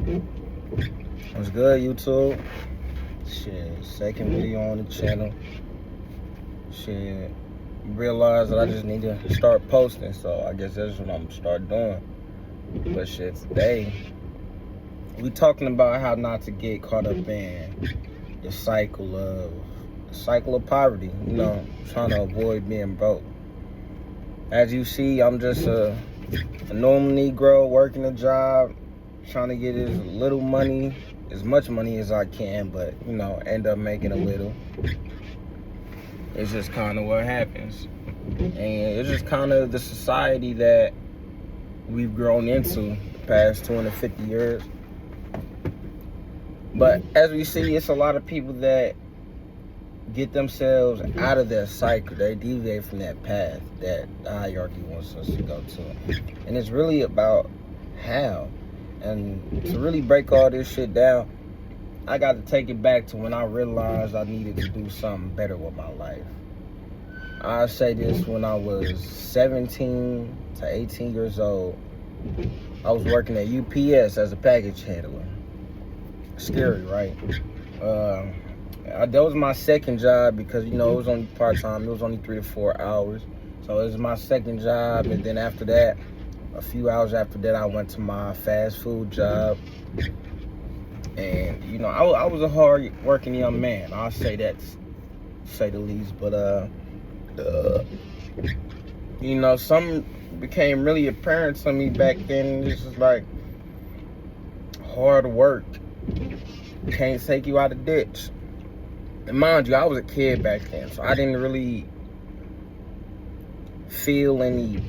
What's good, YouTube? Shit, second video on the channel. Shit, realized that I just need to start posting, so I guess that's what I'm gonna start doing. But shit, today we talking about how not to get caught up in the cycle of poverty. You know, trying to avoid being broke. As you see, I'm just a normal Negro working a job, trying to get as little money, as much money as I can, but you know, end up making a little. It's just kind of what happens, and it's just kind of the society that we've grown into the past 250 years. But as we see, it's a lot of people that get themselves out of that cycle. They deviate from that path that the hierarchy wants us to go to, and it's really about how. And to really break all this shit down, I got to take it back to when I realized I needed to do something better with my life. I say this: when I was 17 to 18 years old, I was working at UPS as a package handler. Scary, right? That was my second job because, you know, it was only part-time. It was only 3 to 4 hours. So it was my second job, and then after that, a few hours after that, I went to my fast food job. And, you know, I was a hard-working young man. I'll say that, to say the least. But, you know, something became really apparent to me back then. This is like hard work can't take you out of the ditch. And mind you, I was a kid back then, so I didn't really feel any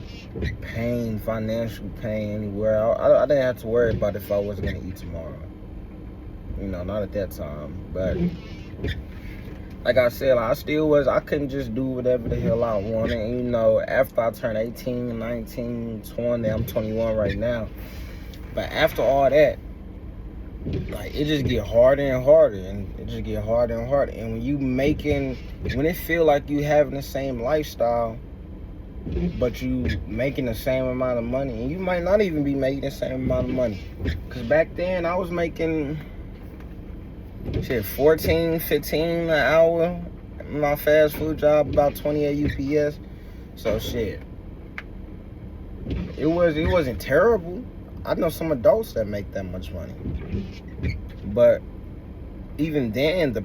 pain, financial pain anywhere. I didn't have to worry about if I wasn't gonna eat tomorrow. You know, not at that time. But like I said, I couldn't just do whatever the hell I wanted. And, you know, after I turned 18, 19, 20, I'm 21 right now. But after all that, like, it just get harder and harder, and And when it feel like you having the same lifestyle, but you making the same amount of money, and you might not even be making the same amount of money. Because back then, I was making, shit, 14, 15 an hour in my fast food job, about 20 at UPS. So, shit, it wasn't terrible. I know some adults that make that much money. But even then, the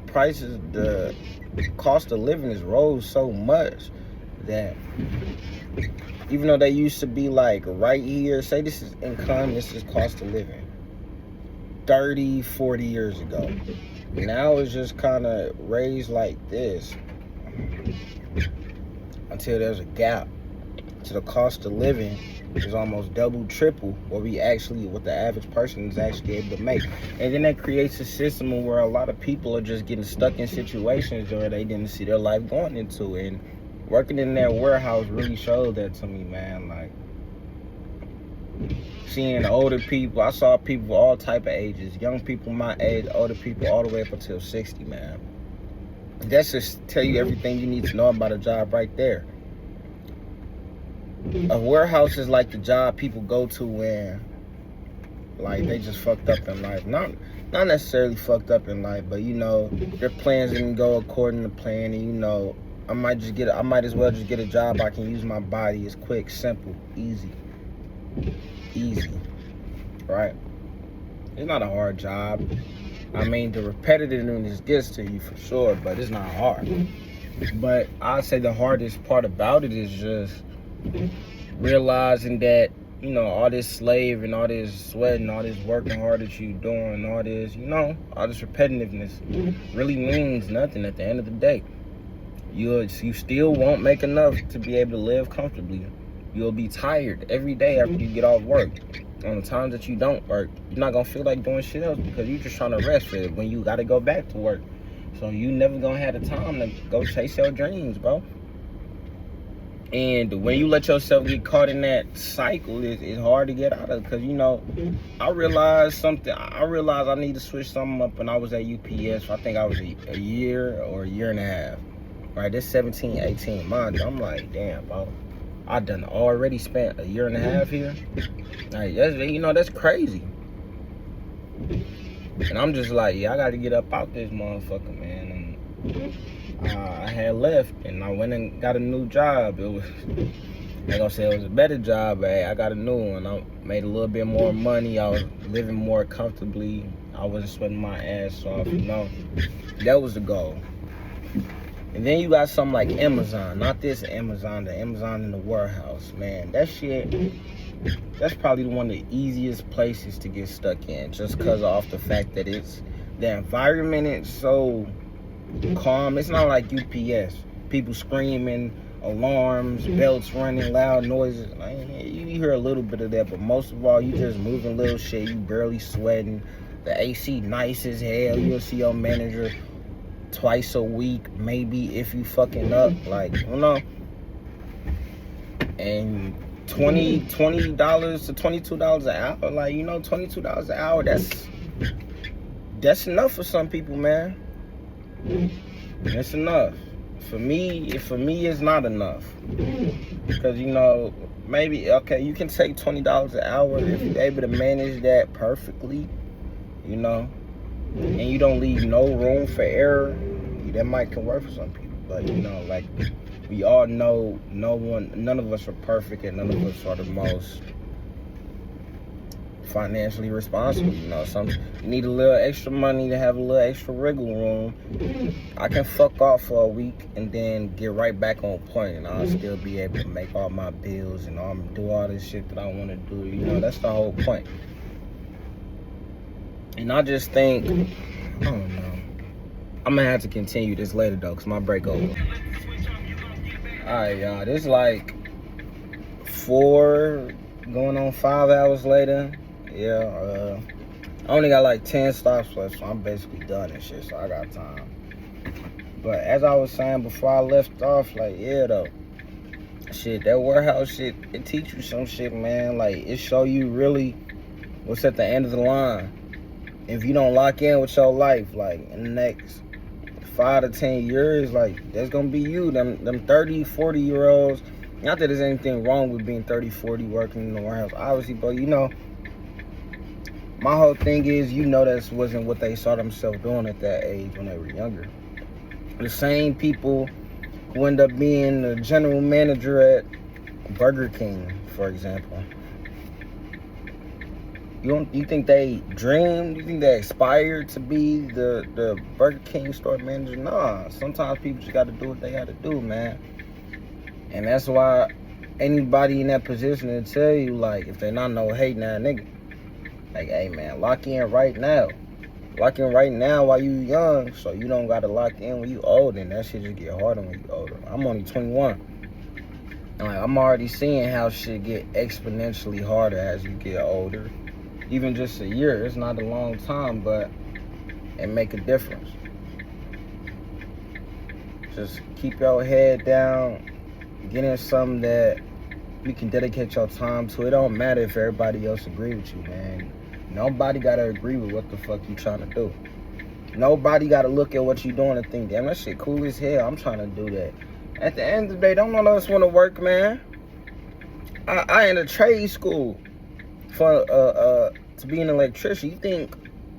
cost of living has rose so much that even though they used to be like right here, say this is income, this is cost of living, 30, 40 years ago. Now it's just kind of raised like this until there's a gap to the cost of living is almost double, triple what the average person is actually able to make. And then that creates a system where a lot of people are just getting stuck in situations where they didn't see their life going into. And working in that warehouse really showed that to me, man. Like, seeing older people, I saw people of all type of ages, young people my age, older people, all the way up until 60, man. That's just tell you everything you need to know about a job right there. A warehouse is like the job people go to when, like, they just fucked up in life. Not necessarily fucked up in life, but, you know, their plans didn't go according to plan, and, you know, I might as well just get a job I can use my body. It's quick, simple, easy, right? It's not a hard job. I mean, the repetitiveness gets to you for sure, but it's not hard. But I'd say the hardest part about it is just realizing that, you know, all this slave and all this sweating, all this working hard that you doing, all this, you know, all this repetitiveness really means nothing at the end of the day. You still won't make enough to be able to live comfortably. You'll be tired every day after you get off work. On the times that you don't work, you're not gonna feel like doing shit else because you're just trying to rest for it when you gotta go back to work. So you never gonna have the time to go chase your dreams, bro. And when you let yourself get caught in that cycle, it's hard to get out of. Because, you know, I realized I need to switch something up when I was at UPS. I think I was a year or a year and a half. Right, this 17, 18 months. I'm like, damn, bro. I done already spent a year and a half here. Like, that's crazy. And I'm just like, yeah, I got to get up out this motherfucker, man. And I had left, and I went and got a new job. It was, like I said, it was a better job, but hey, I got a new one. I made a little bit more money. I was living more comfortably. I wasn't sweating my ass off, you know. That was the goal. And then you got something like Amazon. Not this Amazon, the Amazon in the warehouse. Man, that shit, that's probably one of the easiest places to get stuck in. Just because off the fact that it's, the environment is so calm. It's not like UPS. People screaming, alarms, belts running, loud noises. Like, you hear a little bit of that, but most of all, you just moving little shit. You barely sweating. The AC nice as hell. You'll see your manager twice a week, maybe, if you fucking up, like, you know. And $20 to $22 an hour, like, you know, $22 an hour, that's enough for some people, man. That's enough. For me, it's not enough. Because, you know, maybe, okay, you can take $20 an hour if you're able to manage that perfectly, you know, and you don't leave no room for error. That might can work for some people. But, you know, like, we all know none of us are perfect, and none of us are the most financially responsible. You know, you need a little extra money to have a little extra wiggle room. I can fuck off for a week and then get right back on point, and I'll still be able to make all my bills and do all this shit that I want to do. You know, that's the whole point. And I just think, I don't know. I'm gonna have to continue this later though, cause my break over. Alright, y'all, this is like 4 going on 5 hours later. Yeah, I only got like 10 stops left, so I'm basically done and shit, so I got time. But as I was saying before I left off, like, yeah though, shit, that warehouse shit, it teach you some shit, man. Like, it show you really what's at the end of the line. If you don't lock in with your life, like, in the next 5 to 10 years, like, that's gonna be you, them 30, 40-year-olds. Not that there's anything wrong with being 30, 40 working in the warehouse, obviously, but, you know, my whole thing is, you know, that wasn't what they saw themselves doing at that age when they were younger. The same people who end up being the general manager at Burger King, for example. You think they dreamed? You think they aspired to be the Burger King store manager? Nah. Sometimes people just got to do what they got to do, man. And that's why anybody in that position will tell you, like, if they not no hate now, nigga, like, hey, man, lock in right now. Lock in right now while you young, so you don't got to lock in when you old, and that shit just get harder when you older. I'm only 21. And, like, I'm already seeing how shit get exponentially harder as you get older. Even just a year, it's not a long time, but it make a difference. Just keep your head down, get in something that you can dedicate your time to. It don't matter if everybody else agree with you, man. Nobody gotta agree with what the fuck you trying to do. Nobody gotta look at what you doing and think, damn, that shit cool as hell, I'm trying to do that. At the end of the day, don't none of us want to work, man. I in a trade school for to be an electrician. You think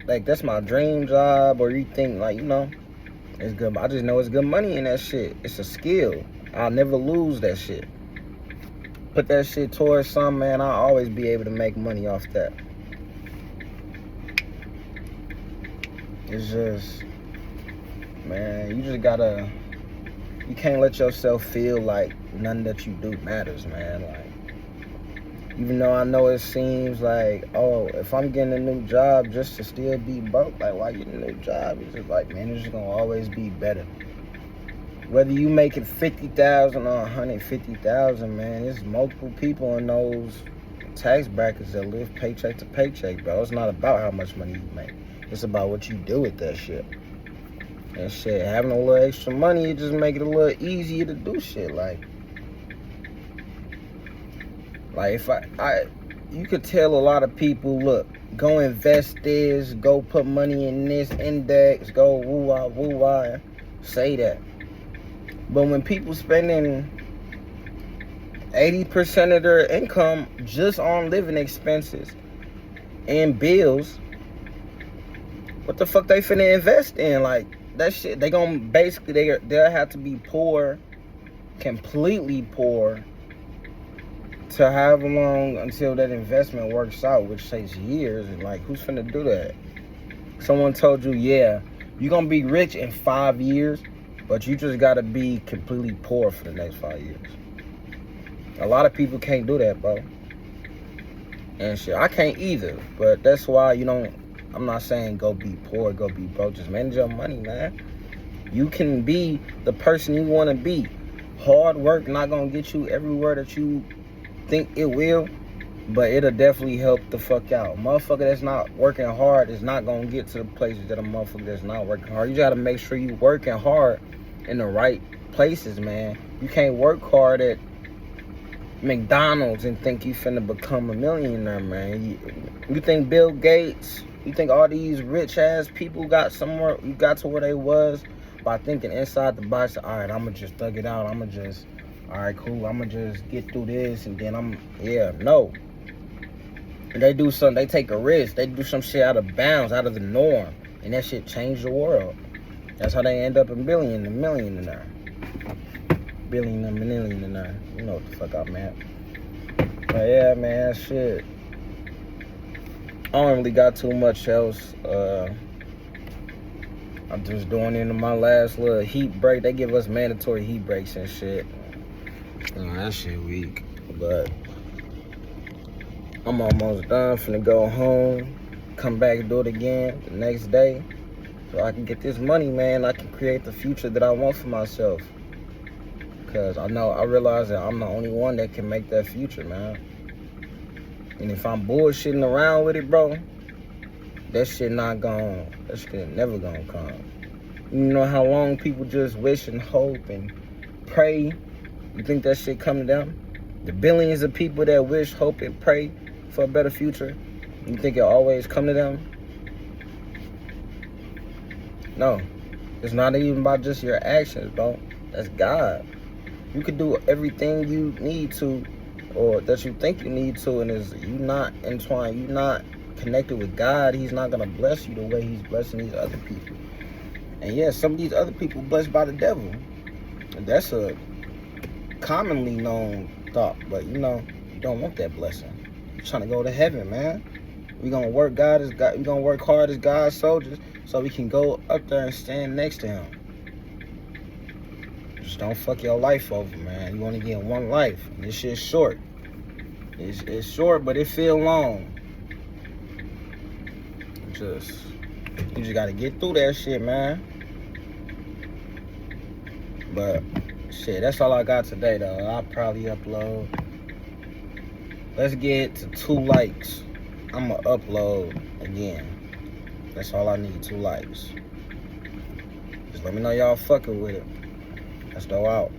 like that's my dream job, or you think like, you know, it's good? I just know it's good money in that shit. It's a skill. I'll never lose that shit. Put that shit towards something, man, I'll always be able to make money off that. It's just, man, you just gotta, you can't let yourself feel like nothing that you do matters, man. Like, even though I know it seems like, oh, if I'm getting a new job just to still be broke, like, why get a new job? It's just like, man, it's just gonna always be better. Whether you make it 50,000 or 150,000, man, there's multiple people in those tax brackets that live paycheck to paycheck, bro. It's not about how much money you make. It's about what you do with that shit. And shit, having a little extra money, it just make it a little easier to do shit. Like if you could tell a lot of people, look, go invest this, go put money in this index, go woo-wah, say that. But when people spending 80% of their income just on living expenses and bills, what the fuck they finna invest in? Like, that shit, they gonna basically, they'll have to be poor, completely poor, to however long until that investment works out, which takes years. And like, who's finna do that? Someone told you, yeah, you're gonna be rich in 5 years, but you just gotta be completely poor for the next 5 years. A lot of people can't do that, bro. And shit, I can't either. But that's why I'm not saying go be poor, go be broke. Just manage your money, man. You can be the person you want to be. Hard work not gonna get you everywhere that you think it will, but it'll definitely help the fuck out. Motherfucker that's not working hard is not gonna get to the places that a motherfucker that's not working hard. You gotta make sure you working hard in the right places, man. You can't work hard at McDonald's and think you finna become a millionaire, man. You think Bill Gates, you think all these rich ass people got to where they was by thinking inside the box, all right, I'ma just thug it out, all right, cool, I'ma just get through this, and then no. They do something, they take a risk, they do some shit out of bounds, out of the norm, and that shit changed the world. That's how they end up a millionaire. Millionaire. You know what the fuck I'm at. But yeah, man, shit. I don't really got too much else. I'm just doing into my last little heat break. They give us mandatory heat breaks and shit. That shit weak. But I'm almost done. Finna go home. Come back and do it again the next day. So I can get this money, man. I can create the future that I want for myself. Because I realize that I'm the only one that can make that future, man. And if I'm bullshitting around with it, bro, that shit never gonna come. You know how long people just wish and hope and pray? You think that shit come to them? The billions of people that wish, hope, and pray for a better future, you think it always come to them? No. It's not even about just your actions, bro. That's God. You could do everything you need to, or that you think you need to, and is you not entwined, you not connected with God, he's not gonna bless you the way he's blessing these other people. And yeah, some of these other people blessed by the devil. And that's a commonly known thought, but you don't want that blessing. You're trying to go to heaven, man. We're gonna work we're gonna work hard as God's soldiers so we can go up there and stand next to him. Just don't fuck your life over, man. You only get one life. This shit's short. It's short, but it feel long. You just gotta get through that shit, man. But shit, that's all I got today, though. I'll probably upload. Let's get to 2 likes. I'ma upload again. That's all I need, 2 likes. Just let me know y'all fucking with it. Let's go out.